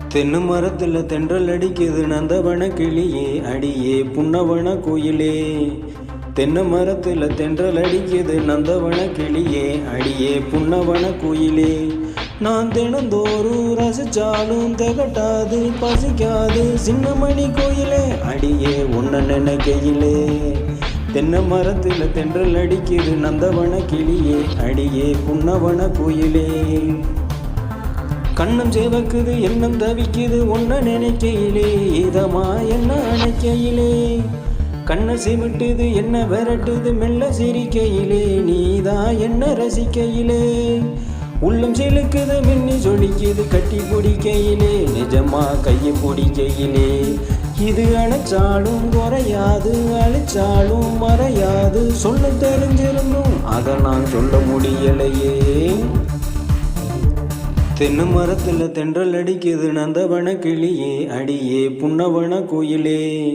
தென்னை மரத்துல தென்றல் அடிக்குது நந்தவன கிளியே அடியே புன்னவன கோயிலே. தென்னை மரத்துல தென்றல் அடிக்குது நந்தவன கிளியே அடியே புன்னவன கோயிலே. நான் தினந்தோறும் ரசிச்சாலும் திகட்டாது பசிக்காது சின்னமணி கோயிலே அடியே உன்ன நினைக்கையிலே. தென்னை மரத்துல தென்றல் அடிக்குது நந்தவன கிளியே அடியே புன்னவன கோயிலே. கண்ணம் சேவக்குது எண்ணம் தவிக்குது ஒன்ன நினைக்கையிலே இதமா என்ன அணைக்கையிலே. கண்ணை சிமிட்டுது என்ன விரட்டுது மெல்ல சிரிக்கையிலே நீதான் என்ன ரசிக்கையிலே. உள்ளம் சிலுக்குது மின்னி சொலிக்குது கட்டி பிடிக்கையிலே நிஜமா கையை பிடிக்கையிலே. இது அணைச்சாலும் குறையாது அழிச்சாலும் மறையாது சொல்ல தெரிஞ்சிருந்தும் அதை நான் சொல்ல முடியலையே. தென்னை மரத்துல தென்றல் அடிக்குது நந்தவன கிளியே அடியே புன்னவன கோயிலே.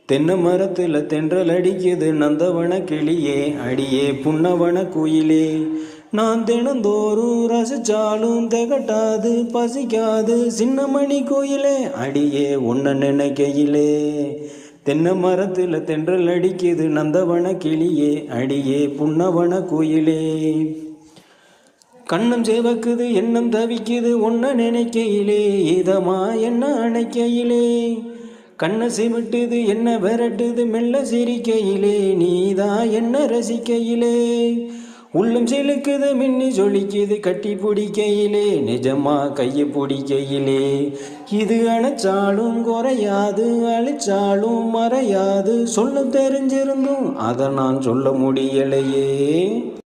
தென்னை மரத்துல தென்றல் அடிக்குது நந்தவன கிளியே அடியே புன்னவன கோயிலே. நான் தினந்தோறும் ரசிச்சாலும் திகட்டாது பசிக்காது சின்னமணி கோயிலே அடியே உன்ன நினைக்கையிலே. தென்னை மரத்துல தென்றல் அடிக்குது நந்தவன கிளியே அடியே புன்னவன கோயிலே. கண்ணம் சேவக்குது எண்ணம் தவிக்குது ஒன்ன நினைக்கையிலே இதமா என்ன அணைக்கையிலே. கண்ணை சிமிட்டுது என்ன விரட்டுது மெல்ல சிரிக்கையிலே நீதான் என்ன ரசிக்கையிலே. உள்ளம் சிலுக்குது மின்னி சொலிக்குது கட்டி பிடிக்கையிலே நிஜமா கையை பிடிக்கையிலே. இது அணைச்சாலும் குறையாது அழிச்சாலும் மறையாது சொல்ல தெரிஞ்சிருந்தும் அதை நான் சொல்ல முடியலையே.